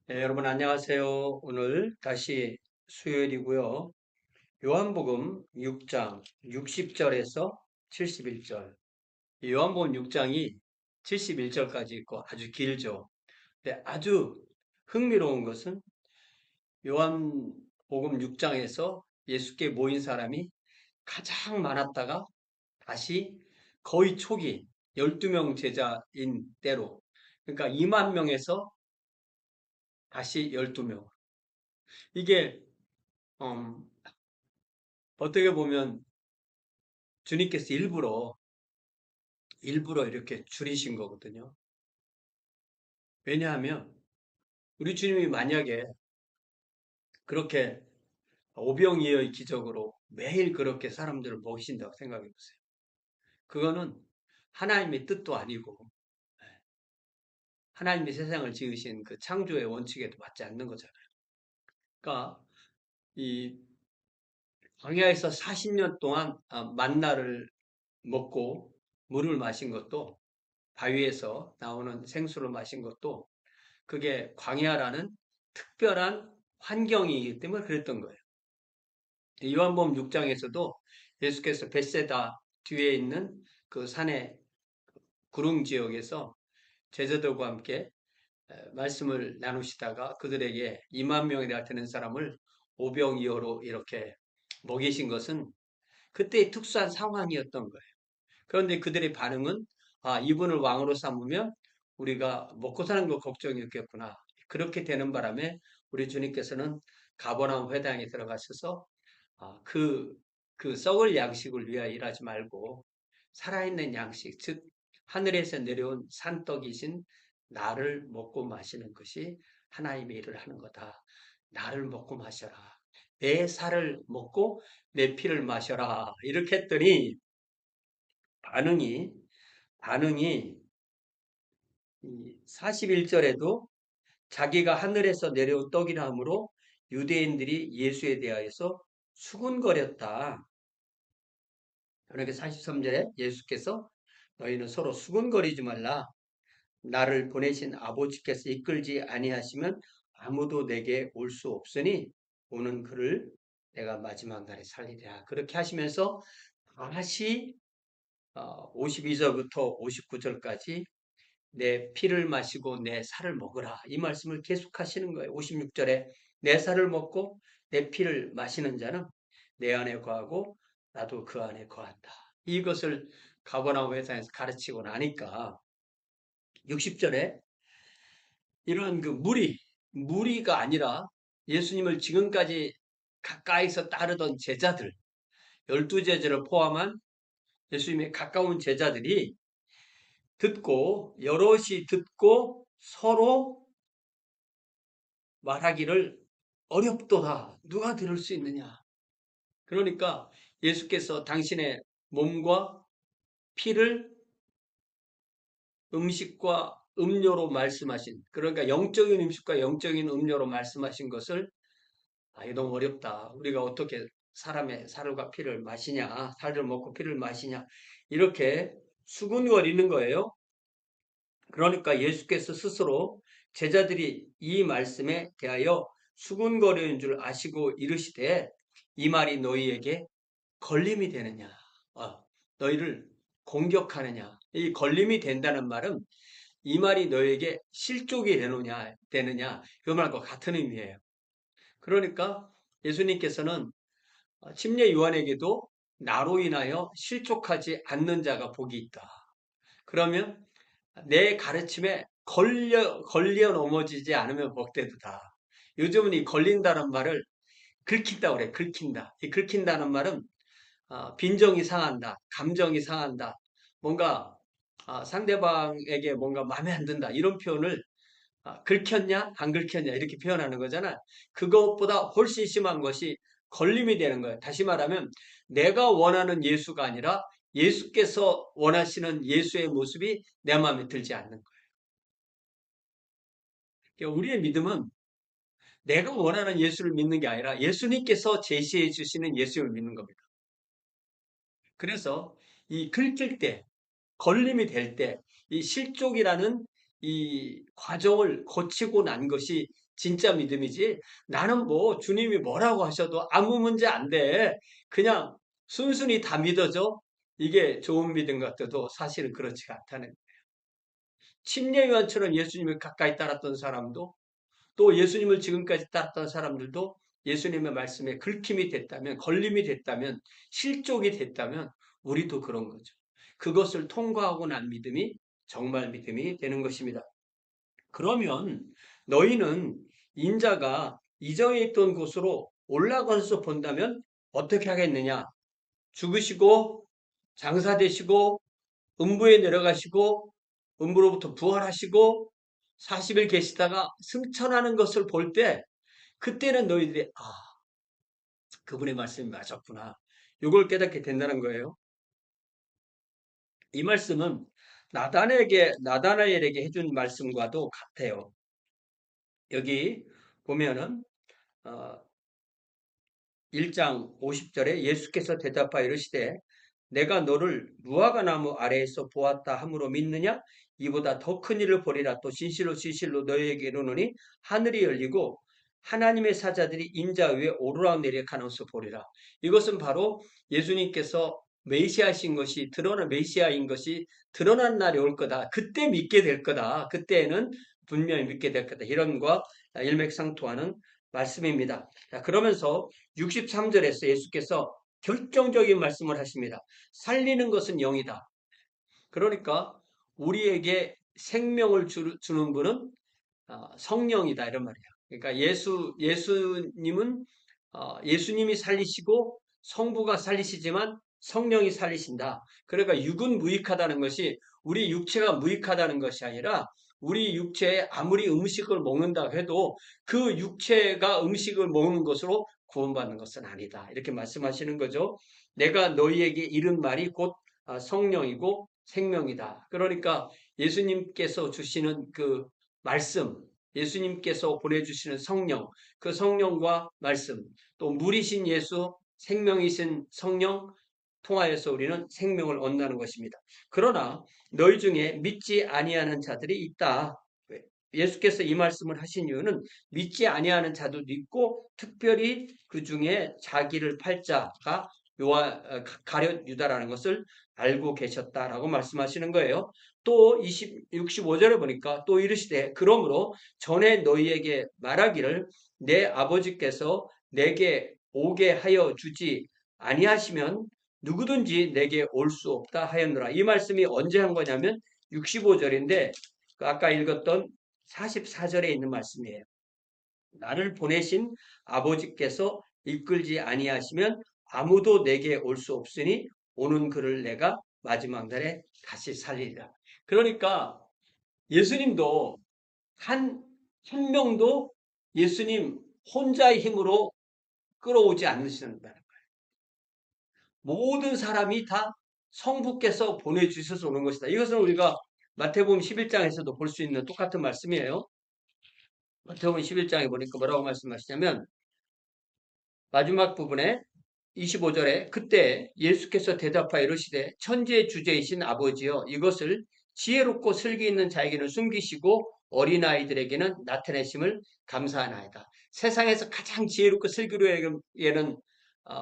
네, 여러분 안녕하세요. 오늘 다시 수요일이고요. 요한복음 6장 60절에서 71절. 요한복음 6장이 71절까지 있고 아주 길죠. 근데 아주 흥미로운 것은 요한복음 6장에서 예수께 모인 사람이 가장 많았다가 다시 거의 초기 12명 제자인 때로, 그러니까 2만 명에서 다시 12명. 이게 음, 어떻게 보면 주님께서 일부러 이렇게 줄이신 거거든요. 왜냐하면 우리 주님이 만약에 그렇게 오병이어의 기적으로 매일 그렇게 사람들을 먹이신다고 생각해 보세요. 그거는 하나님의 뜻도 아니고 하나님이 세상을 지으신 그 창조의 원칙에도 맞지 않는 거잖아요. 그러니까 이 광야에서 40년 동안 만나를 먹고 물을 마신 것도, 바위에서 나오는 생수를 마신 것도, 그게 광야라는 특별한 환경이기 때문에 그랬던 거예요. 요한복음 6장에서도 예수께서 벳세다 뒤에 있는 그 산의 구릉 지역에서 제자들과 함께 말씀을 나누시다가 그들에게 2만 명이나 되는 사람을 오병이어로 이렇게 먹이신 것은 그때의 특수한 상황이었던 거예요. 그런데 그들의 반응은, 이분을 왕으로 삼으면 우리가 먹고 사는 거 걱정이었겠구나. 그렇게 되는 바람에 우리 주님께서는 가버나움 회당에 들어가셔서 아, 그, 그 썩을 양식을 위하여 일하지 말고 살아있는 양식, 즉 하늘에서 내려온 산떡이신 나를 먹고 마시는 것이 하나님의 일을 하는 거다. 나를 먹고 마셔라. 내 살을 먹고 내 피를 마셔라. 이렇게 했더니 반응이 반응이 41절에도 자기가 하늘에서 내려온 떡이라 하므로 유대인들이 예수에 대하여서 수군거렸다. 그러니까 43절에 예수께서 너희는 서로 수군거리지 말라. 나를 보내신 아버지께서 이끌지 아니하시면 아무도 내게 올 수 없으니 오는 그를 내가 마지막 날에 살리리라. 그렇게 하시면서 다시 52절부터 59절까지 내 피를 마시고 내 살을 먹으라. 이 말씀을 계속 하시는 거예요. 56절에 내 살을 먹고 내 피를 마시는 자는 내 안에 거하고 나도 그 안에 거한다. 이것을 가버나움 회사에서 가르치고 나니까 60절에 이런 그 무리가 아니라 예수님을 지금까지 가까이서 따르던 제자들, 12제자를 포함한 예수님의 가까운 제자들이 여럿이 듣고 서로 말하기를 어렵도다. 누가 들을 수 있느냐. 그러니까 예수께서 당신의 몸과 피를 음식과 음료로 말씀하신, 그러니까 영적인 음식과 영적인 음료로 말씀하신 것을 이거 너무 어렵다. 우리가 어떻게 사람의 살과 피를 마시냐, 살을 먹고 피를 마시냐, 이렇게 수군거리는 거예요. 그러니까 예수께서 스스로 제자들이 이 말씀에 대하여 수군거리는 줄 아시고 이르시되 이 말이 너희에게 걸림이 되느냐, 너희를 공격하느냐. 이 걸림이 된다는 말은 이 말이 너에게 실족이 되느냐, 그 말과 같은 의미예요. 그러니까 예수님께서는 침례 요한에게도 나로 인하여 실족하지 않는 자가 복이 있다. 그러면 내 가르침에 걸려 넘어지지 않으면 복되도다. 요즘은 이 걸린다는 말을 긁힌다고 그래. 긁힌다. 이 긁힌다는 말은 빈정이 상한다. 감정이 상한다. 뭔가 상대방에게 뭔가 마음에 안 든다. 이런 표현을 긁혔냐 안 긁혔냐 이렇게 표현하는 거잖아. 그것보다 훨씬 심한 것이 걸림이 되는 거예요. 다시 말하면 내가 원하는 예수가 아니라 예수께서 원하시는 예수의 모습이 내 마음에 들지 않는 거예요. 그러니까 우리의 믿음은 내가 원하는 예수를 믿는 게 아니라 예수님께서 제시해 주시는 예수를 믿는 겁니다. 그래서 이 긁힐 때, 걸림이 될 때, 이 실족이라는 이 과정을 거치고 난 것이 진짜 믿음이지. 나는 뭐 주님이 뭐라고 하셔도 아무 문제 안 돼. 그냥 순순히 다 믿어져. 이게 좋은 믿음 같아도 사실은 그렇지가 않다는. 침례요한처럼 예수님을 가까이 따랐던 사람도 또 예수님을 지금까지 따랐던 사람들도 예수님의 말씀에 긁힘이 됐다면, 걸림이 됐다면, 실족이 됐다면 우리도 그런 거죠. 그것을 통과하고 난 믿음이 정말 믿음이 되는 것입니다. 그러면 너희는 인자가 이전에 있던 곳으로 올라가서 본다면 어떻게 하겠느냐? 죽으시고 장사되시고 음부에 내려가시고 음부로부터 부활하시고 40일 계시다가 승천하는 것을 볼 때 그때는 너희들이 그분의 말씀이 맞았구나. 이걸 깨닫게 된다는 거예요. 이 말씀은 나다나엘에게 해준 말씀과도 같아요. 여기 보면은 어, 1장 50절에 예수께서 대답하여 이르시되 내가 너를 무화과 나무 아래에서 보았다 함으로 믿느냐? 이보다 더 큰 일을 보리라. 또 진실로 진실로 너희에게 이르노니 하늘이 열리고 하나님의 사자들이 인자 위에 오르락내리락 하는 것을 보리라. 이것은 바로 예수님께서 메시아신 것이 드러난 메시아인 것이 드러난 날이 올 거다. 그때 믿게 될 거다. 그때는 분명히 믿게 될 거다. 이런 거 일맥상통하는 말씀입니다. 자, 그러면서 63절에서 예수께서 결정적인 말씀을 하십니다. 살리는 것은 영이다. 그러니까 우리에게 생명을 주는 분은 성령이다 이런 말이에요. 그러니까 예수님은 예수님이 살리시고 성부가 살리시지만 성령이 살리신다. 그러니까 육은 무익하다는 것이 우리 육체가 무익하다는 것이 아니라 우리 육체에 아무리 음식을 먹는다 해도 그 육체가 음식을 먹는 것으로 구원받는 것은 아니다. 이렇게 말씀하시는 거죠. 내가 너희에게 이른 말이 곧 성령이고 생명이다. 그러니까 예수님께서 주시는 그 말씀, 예수님께서 보내주시는 성령, 그 성령과 말씀, 또 물이신 예수, 생명이신 성령 통하여서 우리는 생명을 얻는다는 것입니다. 그러나 너희 중에 믿지 아니하는 자들이 있다. 예수께서 이 말씀을 하신 이유는 믿지 아니하는 자도 있고 특별히 그 중에 자기를 팔 자가 가룟 유다라는 것을 알고 계셨다라고 말씀하시는 거예요. 또 65절에 보니까 또 이르시되 그러므로 전에 너희에게 말하기를 내 아버지께서 내게 오게 하여 주지 아니하시면 누구든지 내게 올 수 없다 하였노라. 이 말씀이 언제 한 거냐면 65절인데 아까 읽었던 44절에 있는 말씀이에요. 나를 보내신 아버지께서 이끌지 아니하시면 아무도 내게 올 수 없으니 오는 그를 내가 마지막 날에 다시 살리리라. 그러니까 예수님도 한 명도 예수님 혼자의 힘으로 끌어오지 않으신다는 거예요. 모든 사람이 다 성부께서 보내주셔서 오는 것이다. 이것은 우리가 마태복음 11장에서도 볼 수 있는 똑같은 말씀이에요. 마태복음 11장에 보니까 뭐라고 말씀하시냐면 마지막 부분에 25절에 그때 예수께서 대답하여 이르시되 천지의 주제이신 아버지여 이것을 지혜롭고 슬기 있는 자에게는 숨기시고 어린아이들에게는 나타내심을 감사하나이다. 세상에서 가장 지혜롭고 슬기로에게는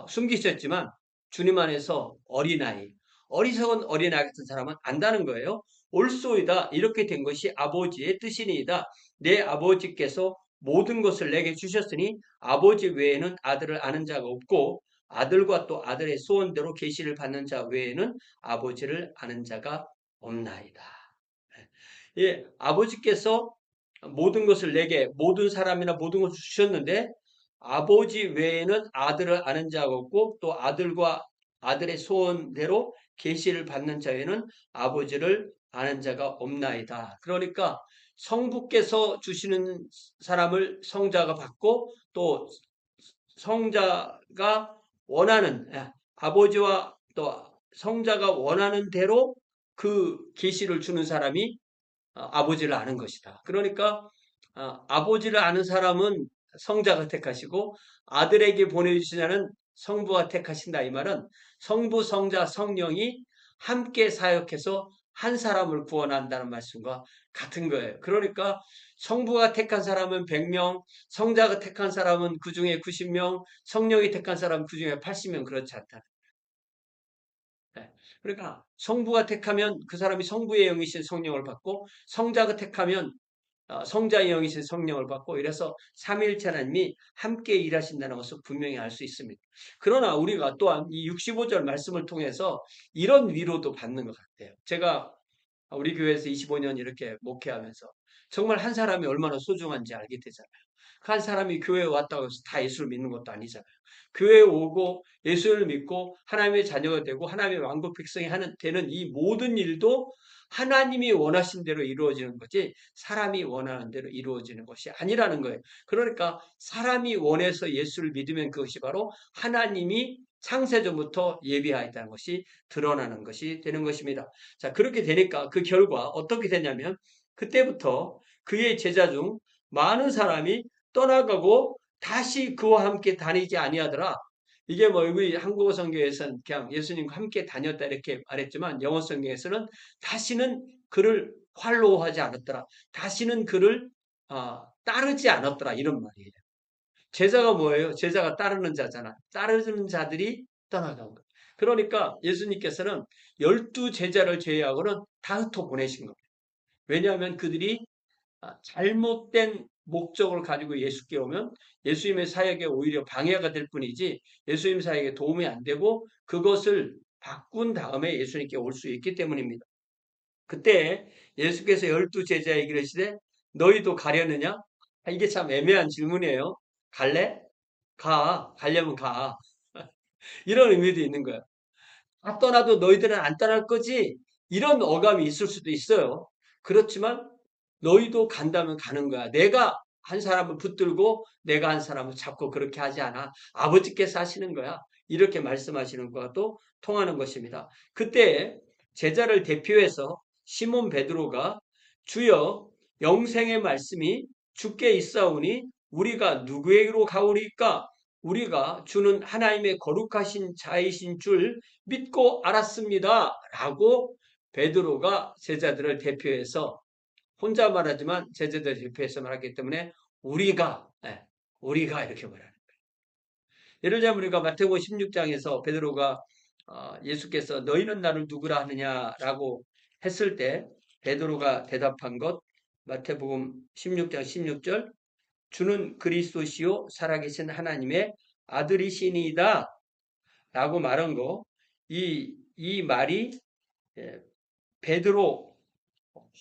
숨기셨지만 주님 안에서 어린아이, 어리석은 어린아이 같은 사람은 안다는 거예요. 올소이다 이렇게 된 것이 아버지의 뜻이니이다. 내 아버지께서 모든 것을 내게 주셨으니 아버지 외에는 아들을 아는 자가 없고 아들과 또 아들의 소원대로 계시를 받는 자 외에는 아버지를 아는 자가 없나이다. 예, 아버지께서 모든 것을 내게 모든 사람이나 모든 것을 주셨는데 아버지 외에는 아들을 아는 자가 없고 또 아들과 아들의 소원대로 계시를 받는 자에는 아버지를 아는 자가 없나이다. 그러니까 성부께서 주시는 사람을 성자가 받고 또 성자가 원하는 아버지와 또 성자가 원하는 대로 그 계시를 주는 사람이 아버지를 아는 것이다. 그러니까 아버지를 아는 사람은 성자가 택하시고 아들에게 보내주시자는 성부가 택하신다. 이 말은 성부, 성자, 성령이 함께 사역해서 한 사람을 구원한다는 말씀과 같은 거예요. 그러니까 성부가 택한 사람은 100명, 성자가 택한 사람은 그 중에 90명, 성령이 택한 사람은 그 중에 80명 그렇지 않다. 네. 그러니까 성부가 택하면 그 사람이 성부의 영이신 성령을 받고 성자가 택하면 성자의 영이신 성령을 받고 이래서 삼위일체 하나님이 함께 일하신다는 것을 분명히 알 수 있습니다. 그러나 우리가 또한 이 65절 말씀을 통해서 이런 위로도 받는 것 같아요. 제가 우리 교회에서 25년 이렇게 목회하면서 정말 한 사람이 얼마나 소중한지 알게 되잖아요. 그 한 사람이 교회에 왔다고 해서 다 예수를 믿는 것도 아니잖아요. 교회에 오고 예수를 믿고 하나님의 자녀가 되고 하나님의 왕국 백성이 되는 이 모든 일도 하나님이 원하신 대로 이루어지는 거지 사람이 원하는 대로 이루어지는 것이 아니라는 거예요. 그러니까 사람이 원해서 예수를 믿으면 그것이 바로 하나님이 창세전부터 예비하였다는 것이 드러나는 것이 되는 것입니다. 자, 그렇게 되니까 그 결과 어떻게 되냐면 그때부터 그의 제자 중 많은 사람이 떠나가고 다시 그와 함께 다니지 아니하더라. 이게 뭐 우리 한국어 성경에서는 그냥 예수님과 함께 다녔다 이렇게 말했지만 영어 성경에서는 다시는 그를 팔로우하지 않았더라. 다시는 그를 따르지 않았더라 이런 말이에요. 제자가 뭐예요? 제자가 따르는 자잖아. 따르는 자들이 떠나간 거예요. 그러니까 예수님께서는 12제자를 제외하고는 다 흩어 보내신 겁니다. 왜냐하면 그들이 잘못된 목적을 가지고 예수께 오면 예수님의 사역에 오히려 방해가 될 뿐이지 예수님 사역에 도움이 안 되고 그것을 바꾼 다음에 예수님께 올 수 있기 때문입니다. 그때 예수께서 12제자에게 이르시되 너희도 가려느냐? 이게 참 애매한 질문이에요. 갈래? 가려면 가. 이런 의미도 있는 거예요. 떠나도 너희들은 안 떠날 거지? 이런 어감이 있을 수도 있어요. 그렇지만 너희도 간다면 가는 거야. 내가 한 사람을 붙들고 내가 한 사람을 잡고 그렇게 하지 않아. 아버지께서 하시는 거야. 이렇게 말씀하시는 것과도 통하는 것입니다. 그때 제자를 대표해서 시몬 베드로가 주여 영생의 말씀이 주께 있사오니 우리가 누구에게로 가오리까? 우리가 주는 하나님의 거룩하신 자이신 줄 믿고 알았습니다. 라고 베드로가 제자들을 대표해서 혼자 말하지만 제자들을 대표해서 말하기 때문에 우리가 우리가 이렇게 말하는 거예요. 예를 들면 우리가 마태복음 16장에서 베드로가 예수께서 너희는 나를 누구라 하느냐라고 했을 때 베드로가 대답한 것 마태복음 16장 16절 주는 그리스도시요 살아계신 하나님의 아들이시니이다 라고 말한 거, 이 말이 베드로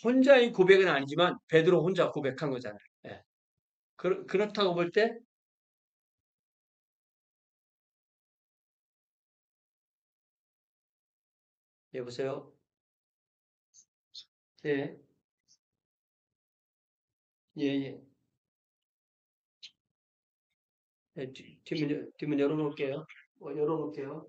혼자의 고백은 아니지만 베드로 혼자 고백한 거잖아요. 예. 그렇다고 볼 때, 여보세요? 예, 예, 예. 예, 뒷문 열어놓을게요. 열어놓을게요.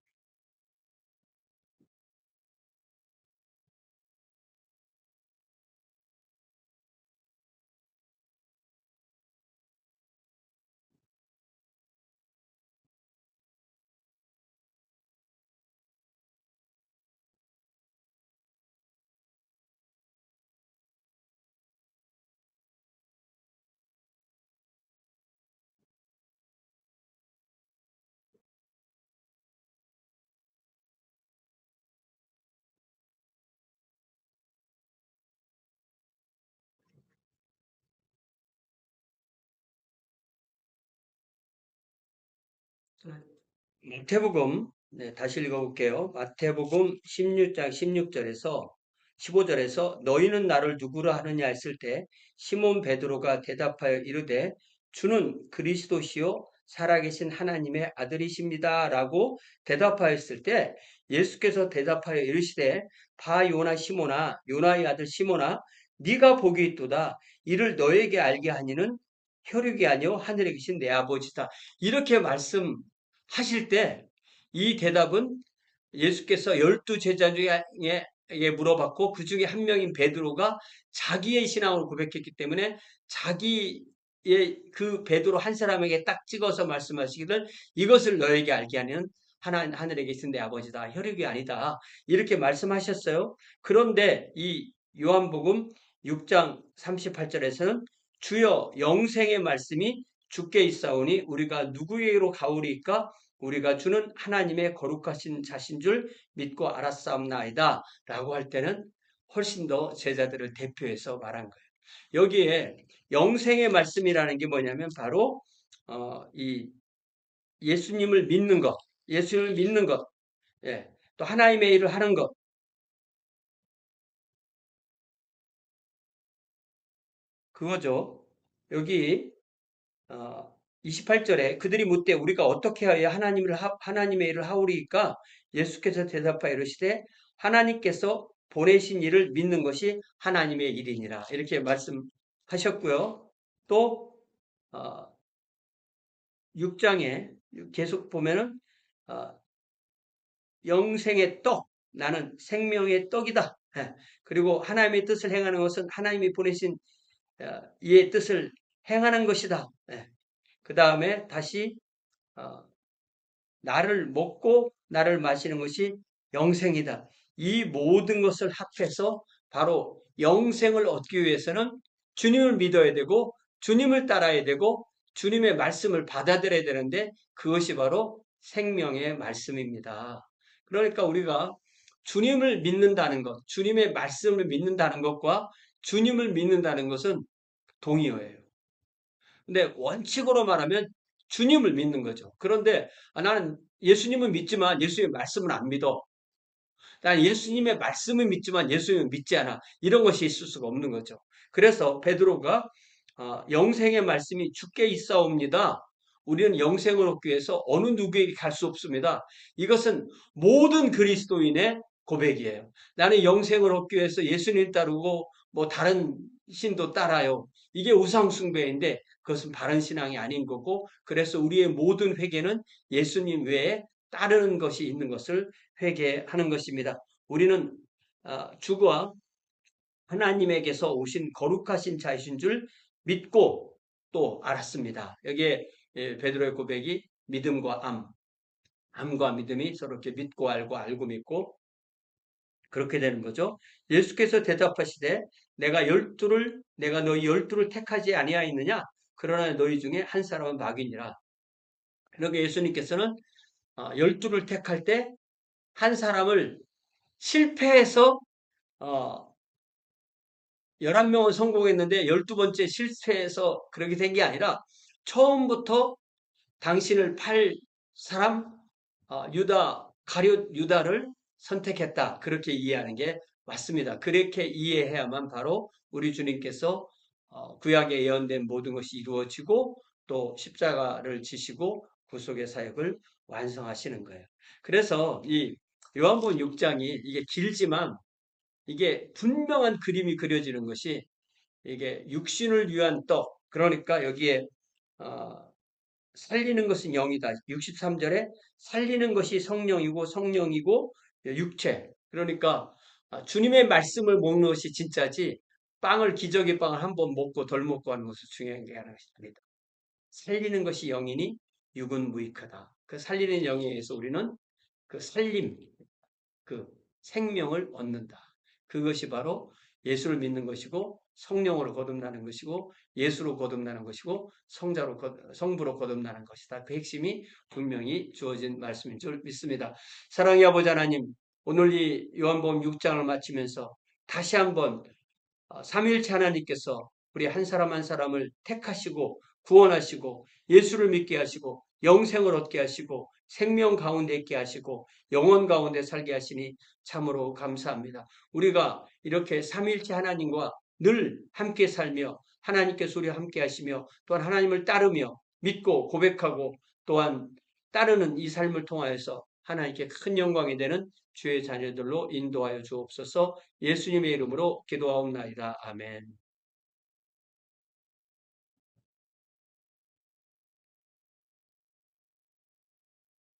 마태복음, 다시 읽어볼게요. 마태복음 16장 16절에서 15절에서 너희는 나를 누구라 하느냐 했을 때 시몬 베드로가 대답하여 이르되 주는 그리스도시요 살아계신 하나님의 아들이십니다. 라고 대답하였을 때 예수께서 대답하여 이르시되 바 요나 시몬아 요나의 아들 시몬아 네가 복이 있도다. 이를 너에게 알게 하니는 혈육이 아니요 하늘에 계신 내 아버지다. 이렇게 말씀하실 때 이 대답은 예수께서 12제자 중에 물어봤고 그 중에 한 명인 베드로가 자기의 신앙을 고백했기 때문에 자기의 그 베드로 한 사람에게 딱 찍어서 말씀하시기를 이것을 너에게 알게 하는 하늘에 계신 내 아버지다. 혈육이 아니다. 이렇게 말씀하셨어요. 그런데 이 요한복음 6장 38절에서는 주여 영생의 말씀이 주께 있사오니 우리가 누구에게로 가오리이까? 우리가 주는 하나님의 거룩하신 자신 줄 믿고 알았사옵나이다. 라고 할 때는 훨씬 더 제자들을 대표해서 말한 거예요. 여기에 영생의 말씀이라는 게 뭐냐면 바로 이 예수님을 믿는 것, 예수님을 믿는 것, 예, 또 하나님의 일을 하는 것, 그거죠. 여기 28절에 그들이 묻되 우리가 어떻게 하여 하나님의 일을 하오리이까? 예수께서 대답하여 이르시되 하나님께서 보내신 일을 믿는 것이 하나님의 일이니라. 이렇게 말씀하셨고요. 또 6장에 계속 보면은 어, 영생의 떡, 나는 생명의 떡이다. 예. 그리고 하나님의 뜻을 행하는 것은 하나님이 보내신 이의 뜻을 행하는 것이다. 그 다음에 다시 어, 나를 먹고 나를 마시는 것이 영생이다. 이 모든 것을 합해서 바로 영생을 얻기 위해서는 주님을 믿어야 되고 주님을 따라야 되고 주님의 말씀을 받아들여야 되는데 그것이 바로 생명의 말씀입니다. 그러니까 우리가 주님을 믿는다는 것, 주님의 말씀을 믿는다는 것과 주님을 믿는다는 것은 동의어예요. 근데 원칙으로 말하면 주님을 믿는 거죠. 그런데 나는 예수님은 믿지만 예수님의 말씀은 안 믿어. 난 예수님의 말씀을 믿지만 예수님을 믿지 않아. 이런 것이 있을 수가 없는 거죠. 그래서 베드로가 영생의 말씀이 주께 있사옵니다. 우리는 영생을 얻기 위해서 어느 누구에게 갈 수 없습니다. 이것은 모든 그리스도인의 고백이에요. 나는 영생을 얻기 위해서 예수님 따르고 뭐 다른 신도 따라요. 이게 우상숭배인데 그것은 바른 신앙이 아닌 거고 그래서 우리의 모든 회개는 예수님 외에 따르는 것이 있는 것을 회개하는 것입니다. 우리는 주가 하나님에게서 오신 거룩하신 자이신 줄 믿고 또 알았습니다. 여기에 베드로의 고백이 믿음과 암과 믿음이 서로 이렇게 믿고 알고 알고 믿고 그렇게 되는 거죠. 예수께서 대답하시되 내가 너희 열두를 택하지 아니하였느냐? 그러나 너희 중에 한 사람은 마귀니라. 그러니까 예수님께서는 열두를 택할 때 한 사람을 실패해서 11명은 성공했는데 12번째 실패해서 그렇게 된 게 아니라 처음부터 당신을 팔 사람 가룟 유다를 선택했다. 그렇게 이해하는 게 맞습니다. 그렇게 이해해야만 바로 우리 주님께서 구약에 예언된 모든 것이 이루어지고 또 십자가를 지시고 구속의 사역을 완성하시는 거예요. 그래서 이 요한복음 6장이 이게 길지만 이게 분명한 그림이 그려지는 것이 이게 육신을 위한 떡 그러니까 여기에 어, 살리는 것은 영이다. 63절에 살리는 것이 성령이고 성령이고 육체. 그러니까 주님의 말씀을 먹는 것이 진짜지 기적의 빵을 한 번 먹고 덜 먹고 하는 것은 중요한 게 아닙니다. 살리는 것이 영이니 육은 무익하다. 그 살리는 영에 의해서 우리는 그 살림, 그 생명을 얻는다. 그것이 바로 예수를 믿는 것이고 성령으로 거듭나는 것이고 예수로 거듭나는 것이고 성부로 거듭나는 것이다. 그 핵심이 분명히 주어진 말씀인 줄 믿습니다. 사랑의 아버지 하나님, 오늘 이 요한복음 6장을 마치면서 다시 한번 삼위일체 하나님께서 우리 한 사람 한 사람을 택하시고 구원하시고 예수를 믿게 하시고 영생을 얻게 하시고 생명 가운데 있게 하시고 영원 가운데 살게 하시니 참으로 감사합니다. 우리가 이렇게 삼위일체 하나님과 늘 함께 살며 하나님께서 우리와 함께 하시며 또한 하나님을 따르며 믿고 고백하고 또한 따르는 이 삶을 통하여서 하나님께 큰 영광이 되는 주의 자녀들로 인도하여 주옵소서. 예수님의 이름으로 기도하옵나이다. 아멘.